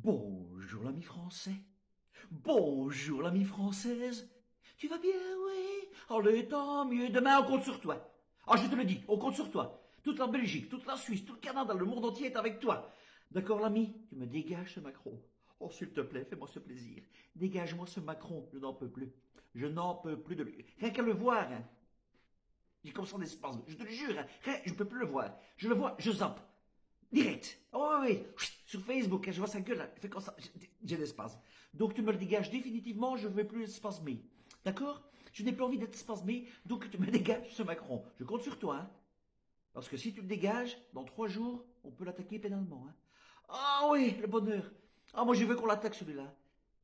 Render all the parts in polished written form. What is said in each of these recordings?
Bonjour l'ami français. Bonjour l'ami française. Tu vas bien, oui? Allez, tant mieux. Demain, on compte sur toi. Ah, je te le dis, on compte sur toi. Toute la Belgique, toute la Suisse, tout le Canada, le monde entier est avec toi. D'accord, l'ami? Tu me dégages ce Macron. Oh, s'il te plaît, fais-moi ce plaisir. Dégage-moi ce Macron. Je n'en peux plus. Je n'en peux plus de lui. Rien qu'à le voir, hein. J'ai comme ça des spasmes. Je te le jure, hein. Je ne peux plus le voir. Je le vois, je zappe. Direct. Oh oui, oui. Sur Facebook, je vois sa gueule, là. Fait comme ça. J'ai des spasmes. Donc tu me le dégages définitivement, je ne vais plus être spasmé. D'accord? Je n'ai plus envie d'être spasmé, donc tu me dégages ce Macron. Je compte sur toi, hein. Parce que si tu le dégages, dans 3 jours, on peut l'attaquer pénalement, hein. Ah oui, le bonheur. Ah, moi je veux qu'on l'attaque celui-là.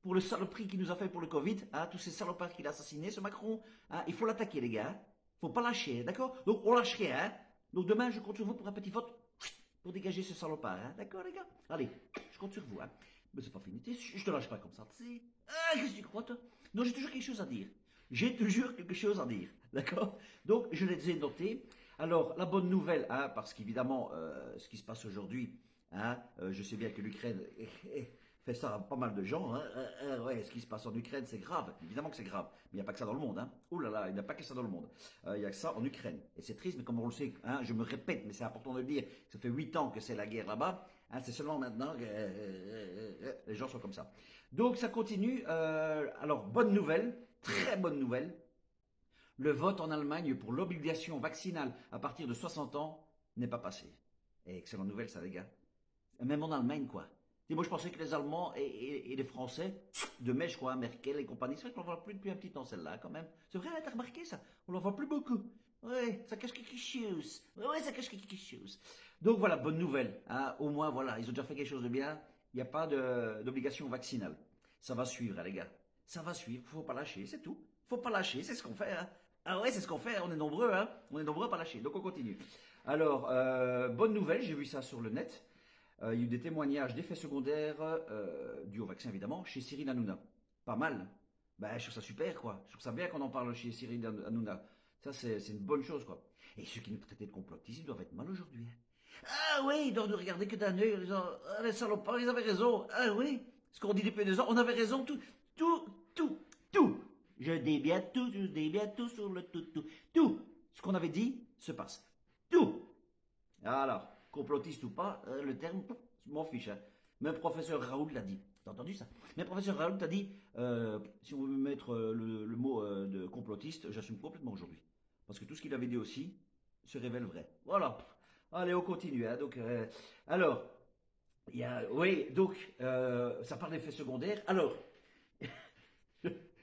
Pour le saloperie qu'il nous a fait pour le Covid, hein, tous ces salopards qu'il a assassinés, ce Macron, hein, il faut l'attaquer, les gars. Hein. Faut pas lâcher, d'accord? Donc on lâche rien, hein. Donc demain, je compte sur vous pour un petit vote pour dégager ce salopard, hein. D'accord, les gars? Allez, je compte sur vous, hein. Mais c'est pas fini, je te lâche pas comme ça, tu sais. Ah, qu'est-ce que tu crois, toi? Non, j'ai toujours quelque chose à dire. J'ai toujours quelque chose à dire, d'accord? Donc, je les ai notés. Alors, la bonne nouvelle, hein, parce qu'évidemment, ce qui se passe aujourd'hui, hein, je sais bien que l'Ukraine fait ça à pas mal de gens. Hein, ouais, ce qui se passe en Ukraine, c'est grave. Évidemment que c'est grave. Mais il n'y a pas que ça dans le monde. Hein. Oh là là, il n'y a pas que ça dans le monde. Il y a que ça en Ukraine. Et c'est triste, mais comme on le sait, hein, je me répète, mais c'est important de le dire, ça fait 8 ans que c'est la guerre là-bas. Hein, c'est seulement maintenant que les gens sont comme ça. Donc ça continue. Alors, bonne nouvelle, très bonne nouvelle. Le vote en Allemagne pour l'obligation vaccinale à partir de 60 ans n'est pas passé. Et excellente nouvelle, ça, les gars. Même en Allemagne, quoi. Et moi, je pensais que les Allemands et les Français, de mèche, quoi, Merkel et compagnie, c'est vrai qu'on ne voit plus depuis un petit temps, celle-là, quand même. C'est vrai, t'as remarqué ça? On l'en voit plus beaucoup. Ouais, ça cache quelque chose. Ouais, ça cache quelque chose. Donc voilà, bonne nouvelle. Hein. Au moins, voilà, ils ont déjà fait quelque chose de bien. Il n'y a pas d'obligation vaccinale. Ça va suivre, hein, les gars. Ça va suivre. Faut pas lâcher, c'est tout. Faut pas lâcher, c'est ce qu'on fait. Hein. Ah ouais, c'est ce qu'on fait. On est nombreux, hein. On est nombreux à pas lâcher. Donc on continue. Alors, bonne nouvelle, j'ai vu ça sur le net. Il y a eu des témoignages d'effets secondaires dus au vaccin, évidemment, chez Cyril Hanouna. Pas mal. Ben, je trouve ça super, quoi. Je trouve ça bien qu'on en parle chez Cyril Hanouna. Ça, c'est une bonne chose, quoi. Et ceux qui nous traitaient de complotistes, ils doivent être mal aujourd'hui. Hein. Ah oui, ils doivent nous regarder que d'un œil en disant, ah, les salopards, ils avaient raison. Ah oui, ce qu'on dit depuis 2 ans, on avait raison, tout. Je dis bien tout, je dis bien tout sur le tout, tout. Tout ce qu'on avait dit se passe. Tout. Alors, complotiste ou pas, le terme, je m'en fiche. Hein. Même professeur Raoult l'a dit. T'as entendu ça? Même professeur Raoult a dit, si on veut mettre le mot de complotiste, j'assume complètement aujourd'hui. Parce que tout ce qu'il avait dit aussi se révèle vrai. Voilà. Allez, on continue. Hein. Donc, alors, il y a, oui, donc, ça parle d'effets secondaires. Alors,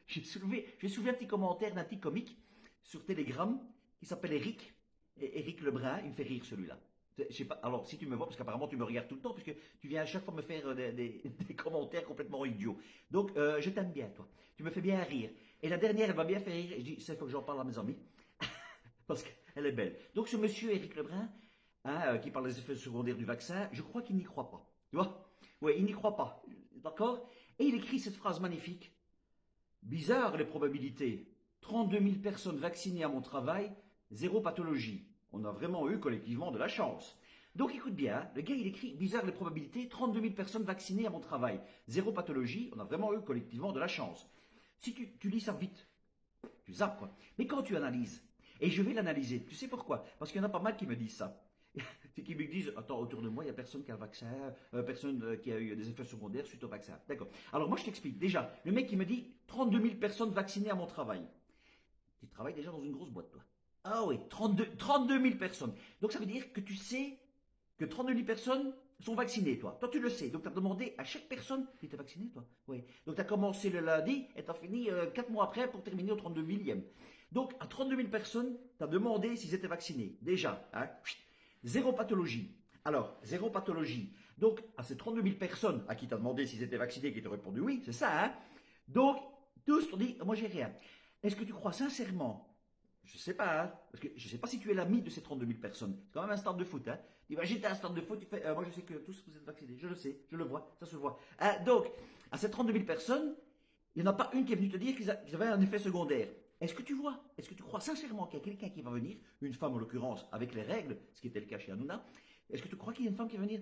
j'ai soulevé un petit commentaire d'un petit comique sur Telegram qui s'appelle Eric. Eric Lebrun, il me fait rire celui-là. Je sais pas, alors si tu me vois, parce qu'apparemment tu me regardes tout le temps, puisque tu viens à chaque fois me faire des commentaires complètement idiots. Donc je t'aime bien, toi. Tu me fais bien rire. Et la dernière, elle m'a bien fait rire. Et je dis, ça, il faut que j'en parle à mes amis, parce qu'elle est belle. Donc ce monsieur Eric Lebrun, hein, qui parle des effets secondaires du vaccin, je crois qu'il n'y croit pas. Tu vois? Ouais, il n'y croit pas. D'accord? Et il écrit cette phrase magnifique. Bizarre les probabilités. 32 000 personnes vaccinées à mon travail, zéro pathologie. On a vraiment eu collectivement de la chance. Donc écoute bien, hein, le gars il écrit bizarre les probabilités, 32 000 personnes vaccinées à mon travail, zéro pathologie, on a vraiment eu collectivement de la chance. Si tu lis ça vite, tu zappes quoi. Mais quand tu analyses, et je vais l'analyser, tu sais pourquoi? Parce qu'il y en a pas mal qui me disent ça. C'est qui me disent, attends, autour de moi, il n'y a personne qui a le vaccin, personne qui a eu des effets secondaires suite au vaccin. D'accord. Alors moi, je t'explique. Déjà, le mec qui me dit 32 000 personnes vaccinées à mon travail. Tu travailles déjà dans une grosse boîte, toi. Ah oui, 32 000 personnes. Donc ça veut dire que tu sais que 32 000 personnes sont vaccinées, toi. Toi, tu le sais. Donc tu as demandé à chaque personne, tu étais vacciné, toi. Oui. Donc tu as commencé le lundi et tu as fini 4 mois après pour terminer au 32 millième. Donc à 32 000 personnes, tu as demandé s'ils étaient vaccinés. Déjà, hein. Zéro pathologie. Alors, zéro pathologie. Donc, à ces 32 000 personnes à qui tu as demandé s'ils étaient vaccinés, qui t'ont répondu oui, c'est ça, hein. Donc, tous t'ont dit, moi j'ai rien. Est-ce que tu crois sincèrement, je sais pas, hein, parce que je sais pas si tu es l'ami de ces 32 000 personnes. C'est quand même un stade de foot, hein. Imagine, t'as un stade de foot, tu fais, moi je sais que tous vous êtes vaccinés. Je le sais, je le vois, ça se voit. Donc, à ces 32 000 personnes, il n'y en a pas une qui est venue te dire qu'ils avaient un effet secondaire. Est-ce que tu vois, est-ce que tu crois sincèrement qu'il y a quelqu'un qui va venir, une femme en l'occurrence, avec les règles, ce qui était le cas chez Hanouna, est-ce que tu crois qu'il y a une femme qui va venir,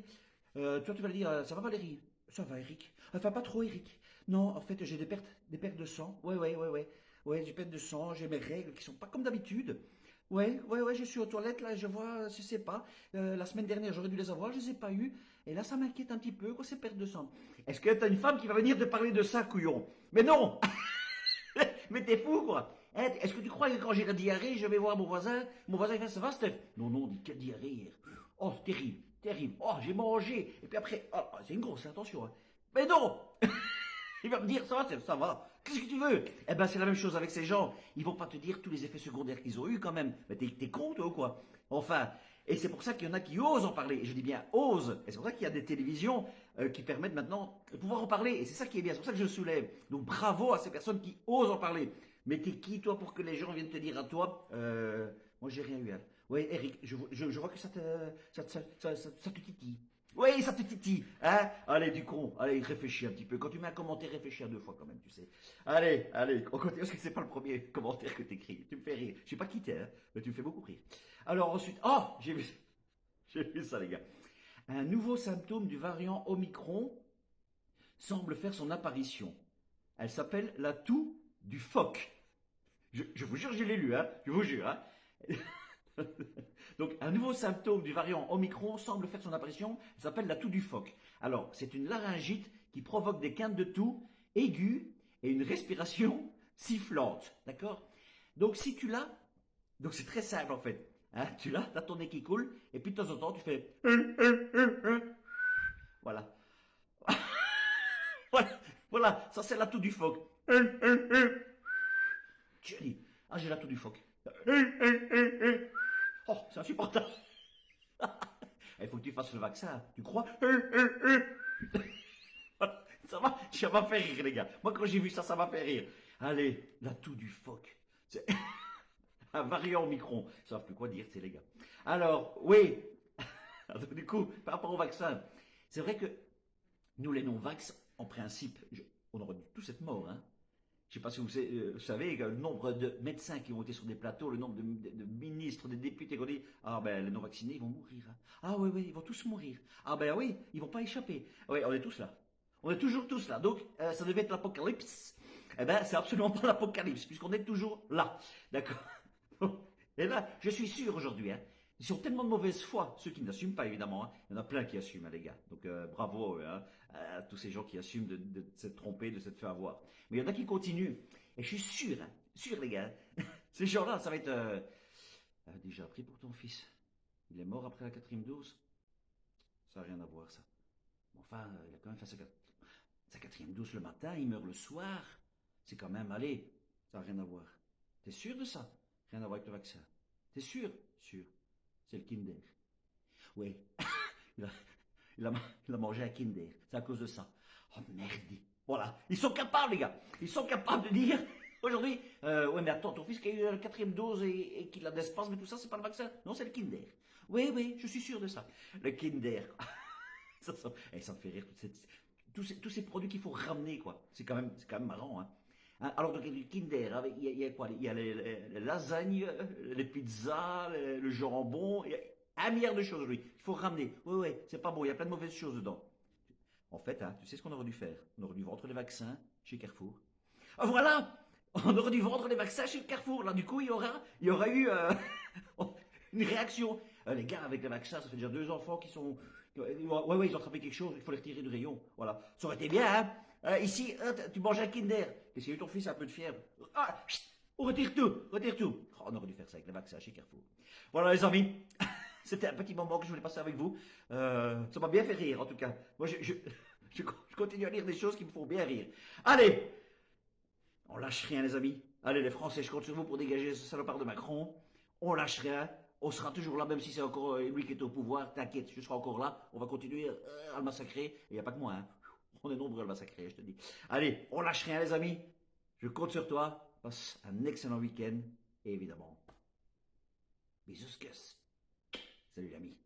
toi tu vas lui dire, ça va Valérie, Ça va, Eric. Enfin, pas trop, Eric. Non, en fait, j'ai des pertes de sang. Ouais, ouais, ouais, ouais. Ouais, j'ai pertes de sang, j'ai mes règles qui sont pas comme d'habitude. Ouais, ouais, ouais, je suis aux toilettes, là, je vois, je sais pas. La semaine dernière, j'aurais dû les avoir, je les ai pas eu. Et là, ça m'inquiète un petit peu, quoi, ces pertes de sang. Est-ce que t'as une femme qui va venir te parler de ça, couillon? Mais non! Mais t'es fou, quoi! Hein, est-ce que tu crois que quand j'ai la diarrhée, je vais voir mon voisin il fait, ça va, Steph? Non, non, dit, quelle diarrhée hier? Oh, terrible, terrible. Oh, j'ai mangé. Et puis après, oh, c'est une grosse, attention, hein. Mais non! Il va me dire, ça va, Steph, ça va. Qu'est-ce que tu veux? Eh ben, c'est la même chose avec ces gens. Ils vont pas te dire tous les effets secondaires qu'ils ont eu quand même. Mais t'es con, toi, ou quoi? Enfin, et c'est pour ça qu'il y en a qui osent en parler. Et je dis bien osent. Et c'est pour ça qu'il y a des télévisions qui permettent maintenant de pouvoir en parler. Et c'est ça qui est bien. C'est pour ça que je le soulève. Donc bravo à ces personnes qui osent en parler. Mais t'es qui, toi, pour que les gens viennent te dire à toi, moi, j'ai rien eu, hein. Oui, Eric, je vois que ça te titille. Oui, ça te titille, hein? Allez, du con, allez, réfléchis un petit peu. Quand tu mets un commentaire, réfléchis à deux fois quand même, tu sais. Allez, allez, on continue, parce que c'est pas le premier commentaire que t'écris. Tu me fais rire. Je sais pas qui t'es, hein, mais tu me fais beaucoup rire. Alors ensuite, oh, j'ai vu ça, les gars. Un nouveau symptôme du variant Omicron semble faire son apparition. Elle s'appelle la toux du phoque. Je vous jure, je l'ai lu, hein, je vous jure, hein. Donc, un nouveau symptôme du variant Omicron semble faire son apparition, ça s'appelle la toux du phoque. Alors, c'est une laryngite qui provoque des quintes de toux aiguës et une respiration sifflante, d'accord? Donc, si tu l'as, donc c'est très simple en fait, hein, tu l'as, t'as ton nez qui coule, et puis de temps en temps, tu fais... Voilà. Voilà, voilà, ça c'est la toux du phoque. Tu dis, ah j'ai la toux du phoque. Oh, c'est insupportable. Il faut que tu fasses le vaccin, tu crois? Ça m'a fait rire, les gars. Moi, quand j'ai vu ça, ça m'a fait rire. Allez, la toux du phoque. C'est un variant Omicron. Ils savent plus quoi dire, c'est les gars. Alors, oui. Du coup, par rapport au vaccin, c'est vrai que nous, les non-vax, en principe, on aurait dû tous être morts, hein. Je ne sais pas si vous savez le nombre de médecins qui ont été sur des plateaux, le nombre de ministres, de députés qui ont dit ah ben les non-vaccinés ils vont mourir. Hein. Ah oui, oui, ils vont tous mourir. Ah ben oui, ils vont pas échapper. Oui, on est tous là. On est toujours tous là. Donc ça devait être l'apocalypse. Eh ben c'est absolument pas l'apocalypse puisqu'on est toujours là. D'accord. Et là, je suis sûr aujourd'hui, hein, ils ont tellement de mauvaise foi, ceux qui n'assument pas évidemment, hein. Il y en a plein qui assument, hein, les gars. Donc bravo hein, à tous ces gens qui assument de s'être trompés, de s'être fait avoir. Mais il y en a qui continuent. Et je suis sûr, hein, sûr les gars, ces gens-là, ça va être déjà pris pour ton fils. Il est mort après la quatrième dose. Ça n'a rien à voir ça. Mais enfin, il a quand même fait sa quatrième dose le matin, il meurt le soir. C'est quand même, allez, ça n'a rien à voir. T'es sûr de ça? Rien à voir avec le vaccin. T'es sûr? Sûr. C'est le Kinder. Oui. Il a, il a, il a mangé un Kinder. C'est à cause de ça. Oh merde. Voilà. Ils sont capables, les gars. Ils sont capables de dire aujourd'hui, ouais, mais attends, ton fils qui a eu la quatrième dose et qu'il a des spasmes et tout ça, c'est pas le vaccin. Non, c'est le Kinder. Oui, oui, je suis sûr de ça. Le Kinder. Ça me fait rire. Tous ces produits qu'il faut ramener, quoi. C'est quand même marrant, hein. Hein, alors, donc, il y a du Kinder, il y a quoi? Il y a les lasagnes, les pizzas, le jambon, il y a un milliard de choses, lui. Il faut ramener. Oui, oui, c'est pas bon, il y a plein de mauvaises choses dedans. En fait, hein, tu sais ce qu'on aurait dû faire? On aurait dû vendre les vaccins chez Carrefour. Ah, voilà! On aurait dû vendre les vaccins chez Carrefour. Là, du coup, il y aura eu une réaction. Les gars, avec les vaccins, ça fait déjà 2 enfants qui sont... Ouais, ouais, ils ont attrapé quelque chose, il faut les retirer du rayon. Voilà. Ça aurait été bien, hein? Ici, tu manges un Kinder. Et si ton fils a un peu de fièvre. Ah, chut, on retire tout, retire tout. Oh, on aurait dû faire ça avec les vaccins chez Carrefour. Voilà, les amis. C'était un petit moment que je voulais passer avec vous. Ça m'a bien fait rire, en tout cas. Moi, je continue à lire des choses qui me font bien rire. Allez, on lâche rien, les amis. Allez, les Français, je compte sur vous pour dégager ce salopard de Macron. On lâche rien. On sera toujours là, même si c'est encore lui qui est au pouvoir. T'inquiète, je serai encore là. On va continuer à le massacrer. Et il n'y a pas que moi, hein. On est nombreux à le massacrer, je te dis. Allez, on lâche rien, les amis. Je compte sur toi. Passe un excellent week-end. Et évidemment, bisous, Salut, l'ami.